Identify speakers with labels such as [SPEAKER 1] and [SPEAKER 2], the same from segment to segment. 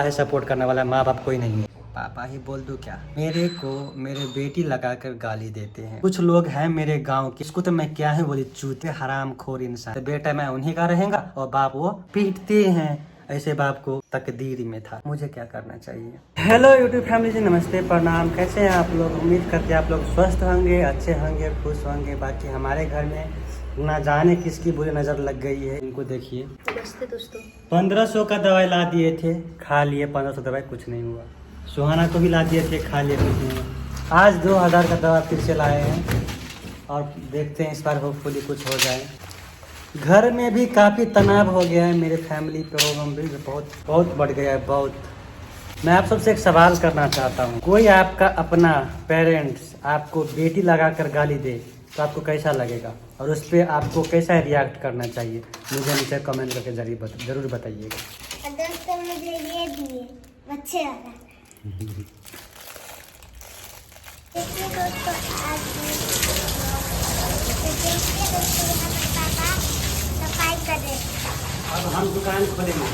[SPEAKER 1] है सपोर्ट करने वाला, माँ बाप कोई नहीं है। पापा ही बोल दूं क्या? मेरे को मेरे बेटी लगाकर गाली देते हैं कुछ लोग हैं मेरे गांव के, इसको तो मैं क्या है बोली, चूते हराम खोर इंसान। तो बेटा मैं उन्हीं का रहेगा और बाप वो पीटते हैं। ऐसे बाप को तकदीर में था, मुझे क्या करना चाहिए। हेलो यूट्यूब फैमिली जी, नमस्ते प्रणाम। कैसे हैं आप लोग? उम्मीद करते हैं आप लोग स्वस्थ होंगे, अच्छे होंगे, खुश होंगे। बाकी हमारे घर में ना जाने किसकी बुरी नजर लग गई है। इनको देखिए,
[SPEAKER 2] दोस्तों
[SPEAKER 1] 1500 का दवाई ला दिए थे, खा लिए 1500 दवाई, कुछ नहीं हुआ। सुहाना को भी ला दिए थे, खा लिए, कुछ नहीं हुआ। आज 2000 का दवा फिर से लाए हैं और देखते हैं इस बार होपफुली कुछ हो जाए। घर में भी काफ़ी तनाव हो गया है, मेरे फैमिली प्रॉब्लम भी बहुत बढ़ गया है, बहुत। मैं आप सबसे एक सवाल करना चाहता हूँ, कोई आपका अपना पेरेंट्स आपको बेटी लगाकर गाली दे तो आपको कैसा लगेगा और उस पर आपको कैसा रिएक्ट करना चाहिए? मुझे नीचे कमेंट करके जरूर बताइएगा।
[SPEAKER 2] दोस्तों मुझे ये दिए बच्चे वाला। देखिए दोस्तों, आज पापा सफाई कर रहे हैं।
[SPEAKER 1] अब हम दुकान खोलेंगे।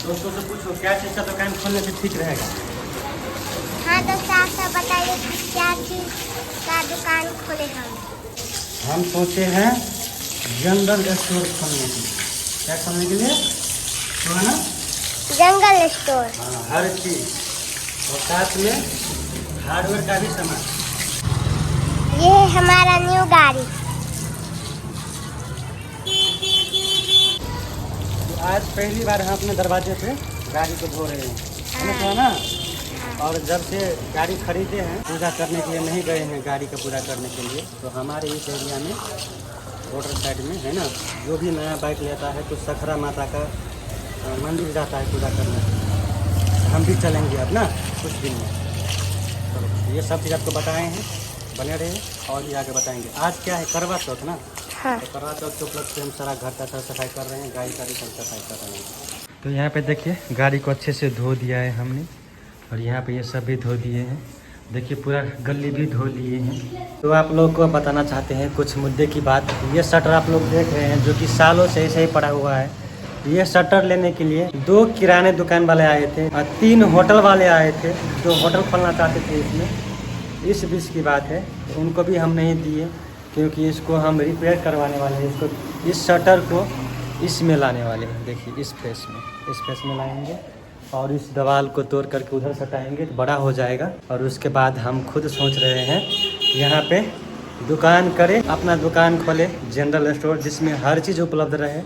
[SPEAKER 1] दोस्तों से पूछो क्या चीज़ का दुकान खोलने से ठीक रहेगा।
[SPEAKER 2] हाँ दोस्तों, आप सब बताइए कि क्या चीज़ का दुकान खोले हम
[SPEAKER 1] सोचे हैं जनरल स्टोर खोलने के लिए। क्या खोलने के लिए? तो ना
[SPEAKER 2] जंगल स्टोर।
[SPEAKER 1] हाँ, हर चीज़ और साथ में हार्डवेयर का भी सामान।
[SPEAKER 2] ये है हमारा न्यू गाड़ी।
[SPEAKER 1] तो आज पहली बार हम अपने दरवाजे पे गाड़ी को धो रहे हैं, है ना? और जब से गाड़ी खरीदे हैं, पूजा करने के लिए नहीं गए हैं गाड़ी का पूजा करने के लिए। तो हमारे इस एरिया में रोड साइड में है ना, जो भी नया बाइक लेता है तो सखरा माता का मंदिर जाता है पूजा करने। हम भी चलेंगे अब ना कुछ दिन में। चलो, ये सब चीज़ आपको बताए हैं, बने रहे और भी आगे बताएंगे। आज क्या है, करवा चौथ ना।
[SPEAKER 2] हाँ।
[SPEAKER 1] तो करवा चौथ के उपलक्ष्य से हम सारा घर का साफ सफाई कर रहे हैं, गाड़ी का भी साफ सफाई कर रहे हैं। तो यहाँ पे देखिए गाड़ी को अच्छे से धो दिया है हमने और यहाँ पे ये सब भी धो दिए हैं। देखिए पूरा गली भी धो लिए हैं। तो आप लोग को बताना चाहते हैं कुछ मुद्दे की बात। ये शटर आप लोग देख रहे हैं जो कि सालों से ऐसे ही पड़ा हुआ है। ये शटर लेने के लिए 2 किराने दुकान वाले आए थे और 3 होटल वाले आए थे जो होटल खोलना चाहते थे इसमें। इस बीच की बात है, तो उनको भी हम नहीं दिए क्योंकि इसको हम रिपेयर करवाने वाले हैं। इसको इस शटर को इसमें लाने वाले हैं। देखिए इस फेस में लाएंगे और इस दीवार को तोड़ करके उधर सटाएंगे, बड़ा हो जाएगा। और उसके बाद हम खुद सोच रहे हैं यहाँ पे दुकान करें, अपना दुकान खोले जनरल स्टोर, जिसमें हर चीज़ उपलब्ध रहे,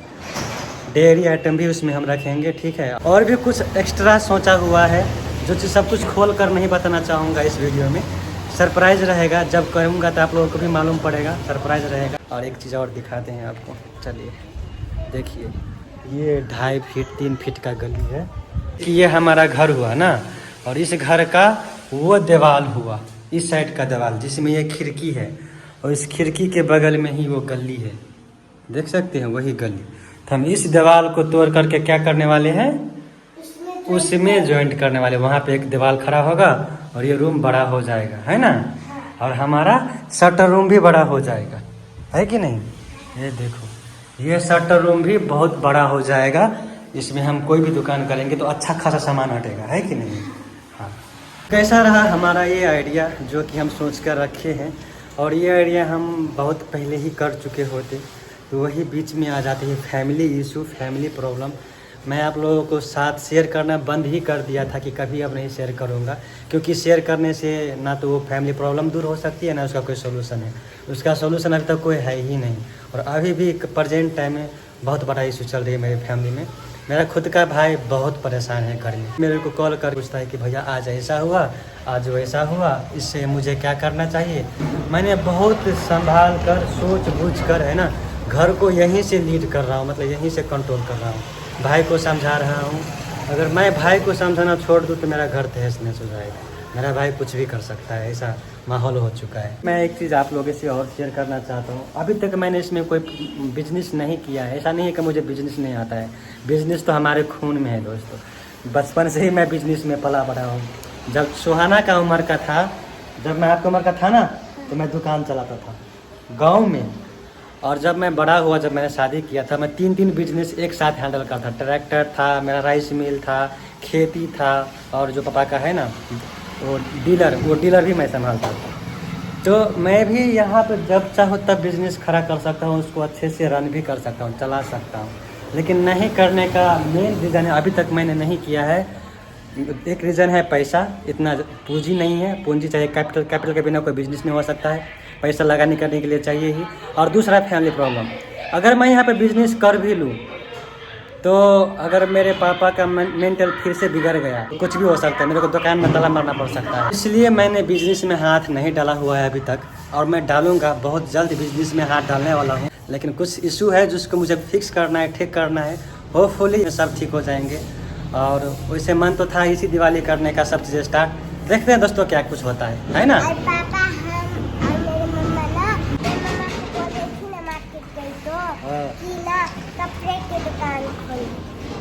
[SPEAKER 1] डेयरी आइटम भी उसमें हम रखेंगे, ठीक है। और भी कुछ एक्स्ट्रा सोचा हुआ है जो चीज़ सब कुछ खोल कर नहीं बताना चाहूँगा इस वीडियो में। सरप्राइज़ रहेगा, जब करूँगा तो आप लोगों को भी मालूम पड़ेगा, सरप्राइज़ रहेगा। और एक चीज़ और दिखाते हैं आपको, चलिए देखिए। ये 2.5 फीट 3 फीट का गली है। ये हमारा घर हुआ ना, और इस घर का वो दीवार हुआ, इस साइड का दीवार जिसमें ये खिड़की है, और इस खिड़की के बगल में ही वो गली है, देख सकते हैं वही गली। तो हम इस दीवार को तोड़ करके क्या करने वाले हैं, उसमें जॉइंट करने वाले। वहाँ पे एक दीवार खड़ा होगा और ये रूम बड़ा हो जाएगा, है ना। और हमारा शटर रूम भी बड़ा हो जाएगा, है कि नहीं। ये देखो, ये शटर रूम भी बहुत बड़ा हो जाएगा। इसमें हम कोई भी दुकान करेंगे तो अच्छा खासा सामान हटेगा, है कि नहीं। हाँ, कैसा रहा हमारा ये आइडिया जो कि हम सोच कर रखे हैं। और ये आइडिया हम बहुत पहले ही कर चुके होते, तो वही बीच में आ जाती है फैमिली इशू, फैमिली प्रॉब्लम। मैं आप लोगों को साथ शेयर करना बंद ही कर दिया था कि कभी अब नहीं शेयर करूँगा, क्योंकि शेयर करने से ना तो वो फैमिली प्रॉब्लम दूर हो सकती है, ना उसका कोई सोल्यूशन है। उसका सोल्यूशन अभी तक कोई है ही नहीं। और अभी भी प्रेजेंट टाइम में बहुत बड़ा इशू चल रही है मेरी फैमिली में। मेरा खुद का भाई बहुत परेशान है घर में, मेरे को कॉल कर पूछता है कि भैया आज ऐसा हुआ, आज वैसा हुआ, इससे मुझे क्या करना चाहिए। मैंने बहुत संभाल कर, सोच बूझ कर, है ना, घर को यहीं से लीड कर रहा हूँ, मतलब यहीं से कंट्रोल कर रहा हूँ, भाई को समझा रहा हूँ। अगर मैं भाई को समझाना छोड़ दूँ तो मेरा घर तहस नहस हो जाएगा। मेरा भाई कुछ भी कर सकता है, ऐसा माहौल हो चुका है। मैं एक चीज़ आप लोगों से और शेयर करना चाहता हूँ। अभी तक मैंने इसमें कोई बिजनेस नहीं किया है। ऐसा नहीं है कि मुझे बिजनेस नहीं आता है, बिजनेस तो हमारे खून में है दोस्तों। बचपन से ही मैं बिजनेस में पला बड़ा हूँ। जब सुहाना का उम्र का था, जब मैं आपकी उम्र का था ना, तो मैं दुकान चलाता था गाँव में। और जब मैं बड़ा हुआ, जब मैंने शादी किया था, मैं 3 बिजनेस एक साथ हैंडल करता था। ट्रैक्टर था, मेरा राइस मिल था, खेती था, और जो पापा का है ना वो डीलर भी मैं संभालता था। तो मैं भी यहाँ पर जब चाहो तब बिजनेस खड़ा कर सकता हूँ, उसको अच्छे से रन भी कर सकता हूँ, चला सकता हूँ। लेकिन नहीं करने का मेन रीज़न है, अभी तक मैंने नहीं किया है। एक रीज़न है पैसा, इतना पूंजी नहीं है। पूंजी चाहिए, कैपिटल के बिना कोई बिजनेस नहीं हो सकता है, पैसा लगाने करने के लिए चाहिए ही। और दूसरा फैमिली प्रॉब्लम। अगर मैं यहाँ पे बिजनेस कर भी लूँ तो अगर मेरे पापा का मेंटल फिर से बिगड़ गया तो कुछ भी हो सकता है, मेरे को दुकान में ताला मारना पड़ सकता है। इसलिए मैंने बिजनेस में हाथ नहीं डाला हुआ है अभी तक, और मैं डालूंगा, बहुत जल्द बिजनेस में हाथ डालने वाला हूँ। लेकिन कुछ इशू है जिसको मुझे फिक्स करना है, ठीक करना है। होपफुली सब ठीक हो जाएंगे। और वैसे मन तो था इसी दिवाली करने का सब चीज़ स्टार्ट। देखते हैं दोस्तों क्या कुछ होता है ना।
[SPEAKER 2] और पापा हम और मेरे मम्मा ना, मेरी मम्मा को बोल रही थी ना मार्केट गई तो कि ना कपड़े की दुकान खोली।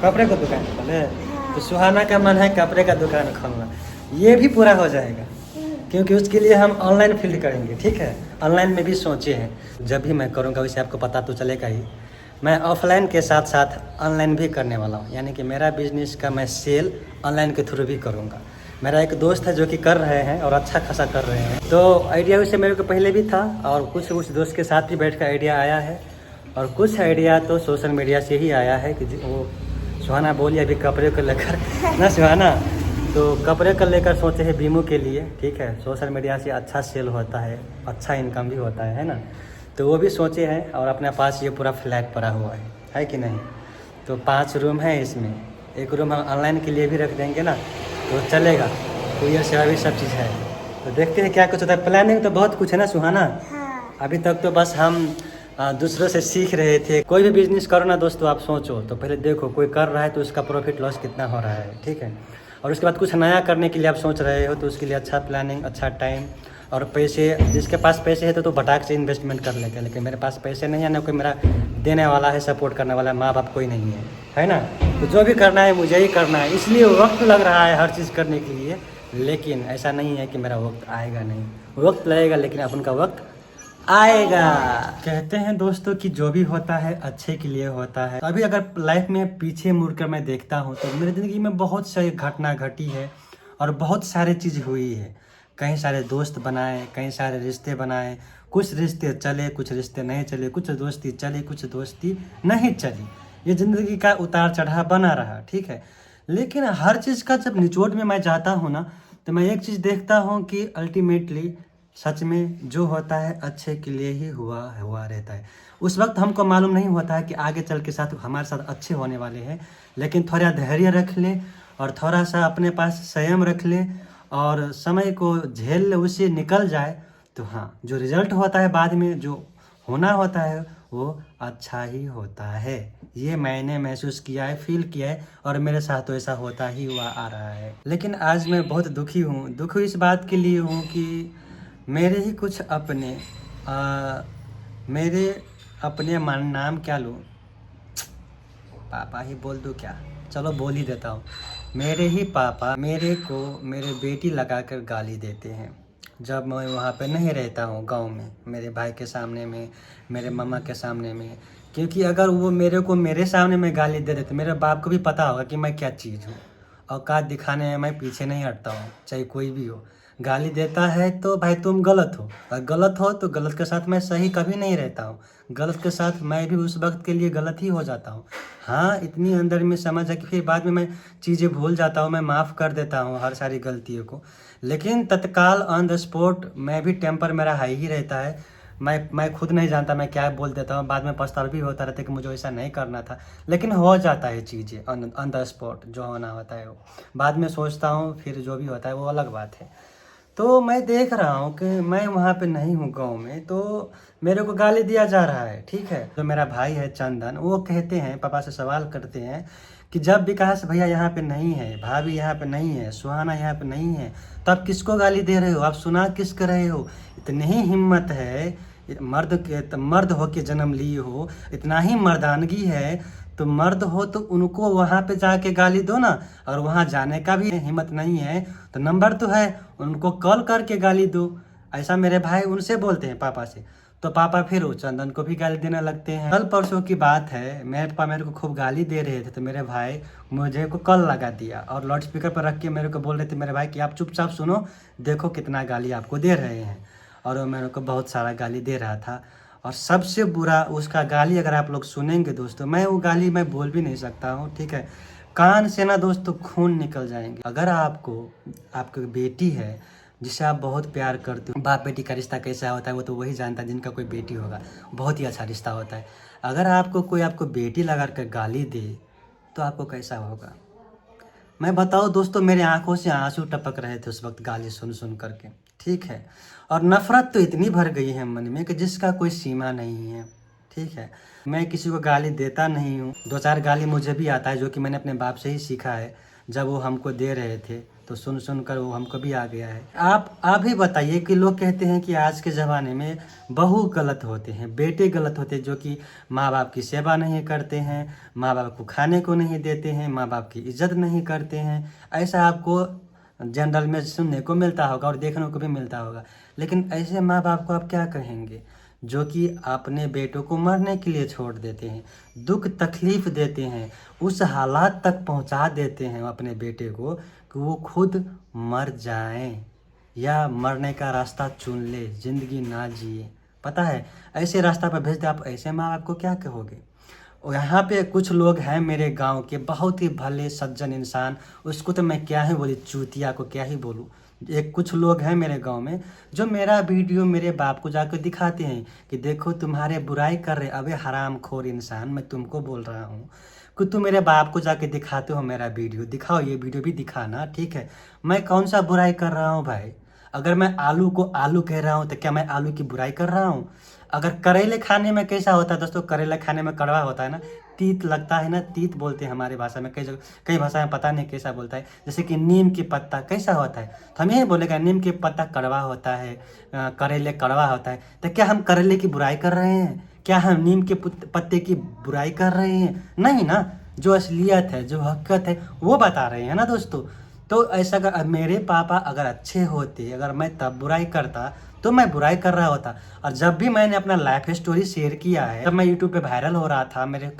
[SPEAKER 1] कपड़े का दुकान खोले?
[SPEAKER 2] हाँ।
[SPEAKER 1] तो सुहाना का मन है कपड़े का दुकान खोलना, ये भी पूरा हो जाएगा, क्योंकि उसके लिए हम ऑनलाइन फील्ड करेंगे। ठीक है, ऑनलाइन में भी सोचे हैं। जब भी मैं करूँगा वैसे आपको पता तो चलेगा ही। मैं ऑफलाइन के साथ साथ ऑनलाइन भी करने वाला हूँ, यानी कि मेरा बिजनेस का मैं सेल ऑनलाइन के थ्रू भी करूँगा। मेरा एक दोस्त है जो कि कर रहे हैं और अच्छा खासा कर रहे हैं। तो आइडिया वैसे मेरे को पहले भी था, और कुछ दोस्त के साथ भी बैठ कर आइडिया आया है, और कुछ आइडिया तो सोशल मीडिया से ही आया है। कि वो सुहाना बोली अभी कपड़े को लेकर ना सुहाना, तो कपड़े को लेकर सोचे हैं बीमो के लिए। ठीक है, सोशल मीडिया से अच्छा सेल होता है, अच्छा इनकम भी होता है ना। तो वो भी सोचे हैं, और अपने पास ये पूरा फ्लैट पड़ा हुआ है कि नहीं। तो 5 रूम है इसमें, एक रूम हम ऑनलाइन के लिए भी रख देंगे ना, तो चलेगा। तो ये सेवा भी सब चीज़ है। तो देखते हैं क्या कुछ होता है। प्लानिंग तो बहुत कुछ है ना सुहाना।
[SPEAKER 2] हाँ।
[SPEAKER 1] अभी तक तो बस हम दूसरों से सीख रहे थे। कोई भी बिजनेस करो ना दोस्तों, आप सोचो तो पहले देखो कोई कर रहा है तो उसका प्रॉफिट लॉस कितना हो रहा है। ठीक है, और उसके बाद कुछ नया करने के लिए आप सोच रहे हो तो उसके लिए अच्छा प्लानिंग, अच्छा टाइम और पैसे। जिसके पास पैसे है तो भटाक से इन्वेस्टमेंट कर लेते हैं, लेकिन मेरे पास पैसे नहीं है, ना कोई मेरा देने वाला है, सपोर्ट करने वाला है, माँ बाप कोई नहीं है ना। तो जो भी करना है मुझे ही करना है, इसलिए वक्त लग रहा है हर चीज़ करने के लिए। लेकिन ऐसा नहीं है कि मेरा वक्त आएगा नहीं, वक्त लगेगा, लेकिन अब उनका वक्त आएगा। कहते हैं दोस्तों कि जो भी होता है अच्छे के लिए होता है। तो अभी अगर लाइफ में पीछे मुड़कर मैं देखता हूँ तो मेरी ज़िंदगी में बहुत सारी घटना घटी है, और बहुत सारे चीज़ हुई है। कई सारे दोस्त बनाए, कई सारे रिश्ते बनाए, कुछ रिश्ते चले, कुछ रिश्ते नहीं चले, कुछ दोस्ती चली, कुछ दोस्ती नहीं चली। ये ज़िंदगी का उतार चढ़ाव बना रहा। ठीक है, लेकिन हर चीज़ का जब निचोड़ में मैं जाता हूँ ना, तो मैं एक चीज़ देखता हूँ कि अल्टीमेटली सच में जो होता है अच्छे के लिए ही हुआ रहता है। उस वक्त हमको मालूम नहीं होता है कि आगे चल के साथ हमारे साथ अच्छे होने वाले हैं, लेकिन थोड़ा धैर्य रख ले और थोड़ा सा अपने पास संयम रख ले और समय को झेल ले, उससे निकल जाए तो हाँ, जो रिजल्ट होता है बाद में, जो होना होता है वो अच्छा ही होता है। ये मैंने महसूस किया है, फील किया है, और मेरे साथ तो ऐसा होता ही हुआ आ रहा है। लेकिन आज मैं बहुत दुखी हूँ। दुख इस बात के लिए हूँ कि मेरे ही कुछ अपने मेरे अपने नाम क्या लूँ, पापा ही बोल दूँ क्या, चलो बोल ही देता हूँ। मेरे ही पापा मेरे को मेरे बेटी लगाकर गाली देते हैं जब मैं वहाँ पे नहीं रहता हूँ गांव में, मेरे भाई के सामने में, मेरे मम्मा के सामने में। क्योंकि अगर वो मेरे को मेरे सामने में गाली दे देते, मेरे बाप को भी पता होगा कि मैं क्या चीज़ हूँ। औकात दिखाने में मैं पीछे नहीं हटता हूँ, चाहे कोई भी हो। गाली देता है तो भाई तुम गलत हो, और गलत हो तो गलत के साथ मैं सही कभी नहीं रहता हूँ। गलत के साथ मैं भी उस वक्त के लिए गलत ही हो जाता हूँ। हाँ, इतनी अंदर में समझ है कि फिर बाद में मैं चीज़ें भूल जाता हूँ, मैं माफ़ कर देता हूँ हर सारी गलतियों को। लेकिन तत्काल ऑन द स्पॉट मैं भी टेम्पर मेरा हाई ही रहता है। मैं खुद नहीं जानता मैं क्या बोल देता हूँ, बाद में पछतावा भी होता रहता है कि मुझे ऐसा नहीं करना था। लेकिन हो जाता है चीज़ें ऑन द स्पॉट, जो होना होता है वो बाद में सोचता हूँ, फिर जो भी होता है वो अलग बात है। तो मैं देख रहा हूँ कि मैं वहाँ पे नहीं हूँ गांव में, तो मेरे को गाली दिया जा रहा है। ठीक है, तो मेरा भाई है चंदन, वो कहते हैं, पापा से सवाल करते हैं कि जब विकास भैया यहाँ पे नहीं है, भाभी यहाँ पे नहीं है, सुहाना यहाँ पे नहीं है, तो आप किसको गाली दे रहे हो, आप सुना किस कर रहे हो? इतनी ही हिम्मत है, मर्द हो के जन्म लिए हो, इतना ही मर्दानगी है, तो मर्द हो तो उनको वहाँ पे जाके गाली दो ना। और वहाँ जाने का भी हिम्मत नहीं है तो नंबर तो है, उनको कॉल करके गाली दो। ऐसा मेरे भाई उनसे बोलते हैं पापा से। तो पापा फिर वो चंदन को भी गाली देने लगते हैं। कल परसों की बात है, मेरे पापा मेरे को खूब गाली दे रहे थे, तो मेरे भाई मुझे को कल लगा दिया और लाउड स्पीकर पर रख के मेरे को बोल रहे थे मेरे भाई कि आप चुपचाप सुनो, देखो कितना गाली आपको दे रहे हैं। और वो मेरे को बहुत सारा गाली दे रहा था। और सबसे बुरा उसका गाली अगर आप लोग सुनेंगे दोस्तों, मैं वो गाली मैं बोल भी नहीं सकता हूँ, ठीक है। कान से ना दोस्तों खून निकल जाएंगे। अगर आपको आपकी बेटी है जिसे आप बहुत प्यार करते हो, बाप बेटी का रिश्ता कैसा होता है वो तो वही जानता है जिनका कोई बेटी होगा, बहुत ही अच्छा रिश्ता होता है। अगर आपको कोई आपको बेटी लगा कर गाली दे तो आपको कैसा होगा मैं बताऊँ दोस्तों। मेरे आंखों से आंसू टपक रहे थे उस वक्त गाली सुन सुन करके, ठीक है। और नफरत तो इतनी भर गई है मन में कि जिसका कोई सीमा नहीं है, ठीक है। मैं किसी को गाली देता नहीं हूँ, 2-4 गाली मुझे भी आता है जो कि मैंने अपने बाप से ही सीखा है। जब वो हमको दे रहे थे तो सुन सुन कर वो हमको भी आ गया है। आप ही बताइए कि लोग कहते हैं कि आज के ज़माने में बहू गलत होते हैं, बेटे गलत होते हैं, जो कि माँ बाप की सेवा नहीं करते हैं, माँ बाप को खाने को नहीं देते हैं, माँ बाप की इज्जत नहीं करते हैं। ऐसा आपको जनरल में सुनने को मिलता होगा और देखने को भी मिलता होगा। लेकिन ऐसे माँ बाप को आप क्या कहेंगे जो कि अपने बेटों को मरने के लिए छोड़ देते हैं, दुख तकलीफ देते हैं, उस हालात तक पहुंचा देते हैं अपने बेटे को कि वो खुद मर जाएं या मरने का रास्ता चुन ले, ज़िंदगी ना जिए। पता है ऐसे रास्ता पर भेज दे, आप ऐसे माँ बाप को क्या कहोगे। और यहाँ पे कुछ लोग हैं मेरे गांव के बहुत ही भले सज्जन इंसान, उसको तो मैं क्या ही बोली, चूतिया को क्या ही बोलूँ। एक कुछ लोग हैं मेरे गांव में जो मेरा वीडियो मेरे बाप को जाकर दिखाते हैं कि देखो तुम्हारे बुराई कर रहे। अबे हरामखोर इंसान, मैं तुमको बोल रहा हूँ कि तुम मेरे बाप को जाके दिखाते हो मेरा वीडियो, दिखाओ ये वीडियो भी दिखाना, ठीक है। मैं कौन सा बुराई कर रहा हूँ भाई। अगर मैं आलू को आलू कह रहा हूँ तो क्या मैं आलू की बुराई कर रहा हूँ। अगर करेले खाने में कैसा होता है दोस्तों, करेला खाने में कड़वा होता है ना, तीत लगता है ना, तीत बोलते हैं हमारी भाषा में, कई जगह कई भाषा में पता नहीं कैसा बोलता है। जैसे कि नीम की पत्ता कैसा होता है, तो हम यही बोलेगा नीम की पत्ता कड़वा होता है, करेले कड़वा होता है। तो क्या हम करेले की बुराई कर रहे हैं, क्या हम नीम के पत्ते की बुराई कर रहे हैं, नहीं ना। जो असलियत है, जो हकीकत है वो बता रहे हैं ना दोस्तों। तो ऐसा अगर मेरे पापा अगर अच्छे होते, अगर मैं तब बुराई करता तो मैं बुराई कर रहा होता। और जब भी मैंने अपना लाइफ स्टोरी शेयर किया है, जब मैं यूट्यूब पे वायरल हो रहा था, मेरे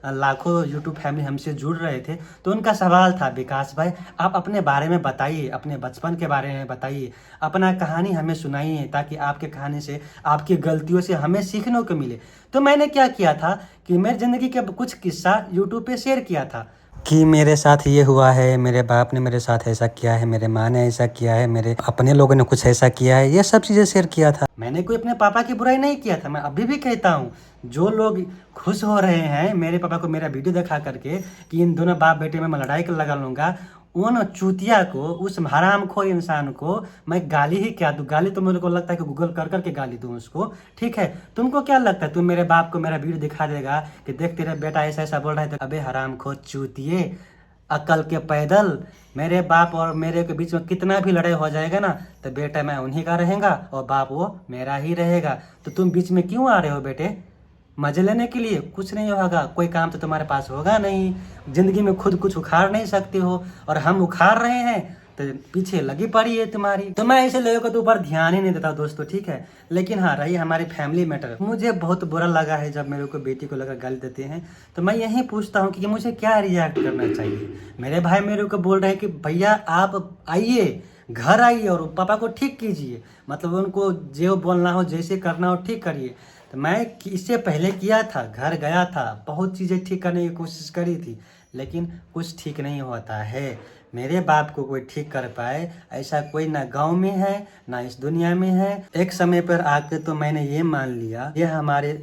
[SPEAKER 1] लाखों यूट्यूब फैमिली हमसे जुड़ रहे थे, तो उनका सवाल था विकास भाई आप अपने बारे में बताइए, अपने बचपन के बारे में बताइए, अपना कहानी हमें सुनाइए, ताकि आपके कहानी से, आपकी गलतियों से हमें सीखने को मिले। तो मैंने क्या किया था कि मेरी ज़िंदगी के कुछ किस्सा यूट्यूब पे शेयर किया था कि मेरे साथ ये हुआ है, मेरे बाप ने मेरे साथ ऐसा किया है, मेरे माँ ने ऐसा किया है, मेरे अपने लोगों ने कुछ ऐसा किया है, ये सब चीज़ें शेयर किया था। मैंने कोई अपने पापा की बुराई नहीं किया था। मैं अभी भी कहता हूँ, जो लोग खुश हो रहे हैं मेरे पापा को मेरा वीडियो दिखा करके कि इन दोनों बाप बेटे में मैं लड़ाई कर लगा लूँगा, उन चूतिया को, उस हरामखोर इंसान को मैं गाली ही क्या दूँ। गाली तो मेरे को लगता है कि गूगल कर करके गाली दूँ उसको, ठीक है। तुमको क्या लगता है तुम मेरे बाप को मेरा वीडियो दिखा देगा कि देख तेरा बेटा ऐसा ऐसा बोल रहा है, तो अबे हरामखोर चूतिए, अकल के पैदल। मेरे बाप और मेरे के बीच में कितना भी लड़ाई हो जाएगा ना, तो बेटा मैं उन्हीं का रहेगा और बाप वो मेरा ही रहेगा। तो तुम बीच में क्यों आ रहे हो बेटे, मजे लेने के लिए? कुछ नहीं होगा, कोई काम तो तुम्हारे पास होगा नहीं, जिंदगी में खुद कुछ उखाड़ नहीं सकते हो, और हम उखाड़ रहे हैं तो पीछे लगी पड़ी है तुम्हारी। तो मैं ऐसे लोगों को तो ऊपर ध्यान ही नहीं देता दोस्तों, ठीक है। लेकिन हाँ, रही हमारी फैमिली मैटर, मुझे बहुत बुरा लगा है जब मेरे को बेटी को लगा गाली देते हैं। तो मैं यही पूछता हूँ कि मुझे क्या रिएक्ट करना चाहिए। मेरे भाई मेरे को बोल रहे हैं कि भैया आप आइए, घर आइए और पापा को ठीक कीजिए, मतलब उनको जो बोलना हो, जैसे करना हो ठीक करिए। तो मैं इससे पहले किया था, घर गया था, बहुत चीज़ें ठीक करने की कोशिश करी थी, लेकिन कुछ ठीक नहीं होता है। मेरे बाप को कोई ठीक कर पाए ऐसा कोई ना गांव में है ना इस दुनिया में है। एक समय पर आके तो मैंने ये मान लिया, ये हमारे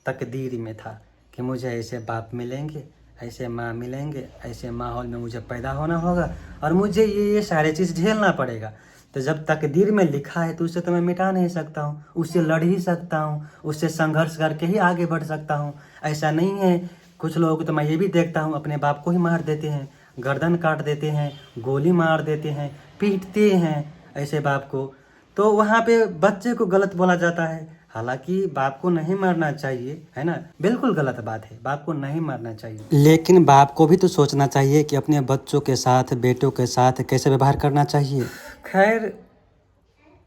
[SPEAKER 1] तकदीर में था कि मुझे ऐसे बाप मिलेंगे, ऐसे माँ मिलेंगे, ऐसे माहौल में मुझे पैदा होना होगा और मुझे ये सारे चीज़ झेलना पड़ेगा। तो जब तकदीर में लिखा है तो उसे तो मैं मिटा नहीं सकता हूँ, उससे लड़ ही सकता हूँ, उससे संघर्ष करके ही आगे बढ़ सकता हूँ। ऐसा नहीं है, कुछ लोगों को तो मैं ये भी देखता हूँ अपने बाप को ही मार देते हैं, गर्दन काट देते हैं, गोली मार देते हैं, पीटते हैं ऐसे बाप को। तो वहाँ पे बच्चे को गलत बोला जाता है, हालांकि बाप को नहीं मारना चाहिए, है ना, बिल्कुल गलत बात है, बाप को नहीं मारना चाहिए। लेकिन बाप को भी तो सोचना चाहिए कि अपने बच्चों के साथ, बेटों के साथ कैसे व्यवहार करना चाहिए। खैर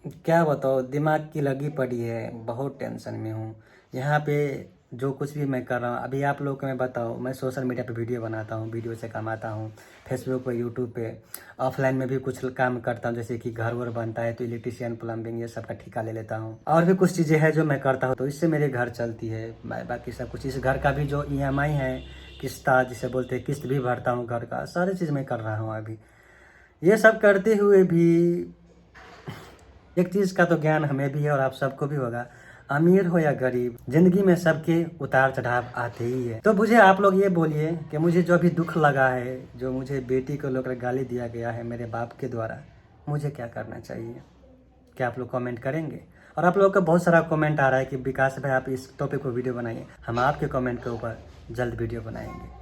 [SPEAKER 1] क्या बताओ, दिमाग की लगी पड़ी है, बहुत टेंशन में हूँ। यहाँ पे जो कुछ भी मैं कर रहा हूँ, अभी आप लोग को मैं बताऊँ, मैं सोशल मीडिया पे वीडियो बनाता हूँ, वीडियो से कमाता हूँ, फेसबुक पे, यूट्यूब पे, ऑफलाइन में भी कुछ काम करता हूँ, जैसे कि घर वर बनता है तो इलेक्ट्रिशियन, प्लम्बिंग, ये सब का ठेका ले लेता हूँ। और भी कुछ चीज़ें हैं जो मैं करता हूँ, तो इससे मेरे घर चलती है। बाकी सब कुछ, इस घर का भी जो EMI है, किस्ता जिसे बोलते हैं, किस्त भी भरता हूँ घर का, सारी चीज़ मैं कर रहा हूँ अभी। ये सब करते हुए भी एक चीज़ का तो ज्ञान हमें भी है और आप सबको भी होगा, अमीर हो या गरीब, जिंदगी में सबके उतार चढ़ाव आते ही है। तो मुझे आप लोग ये बोलिए कि मुझे जो अभी दुख लगा है, जो मुझे बेटी को लेकर गाली दिया गया है मेरे बाप के द्वारा, मुझे क्या करना चाहिए? क्या आप लोग कमेंट करेंगे? और आप लोगों का बहुत सारा कमेंट आ रहा है कि विकास भाई आप इस टॉपिक पर वीडियो बनाइए। हम आपके कमेंट के ऊपर जल्द वीडियो बनाएंगे।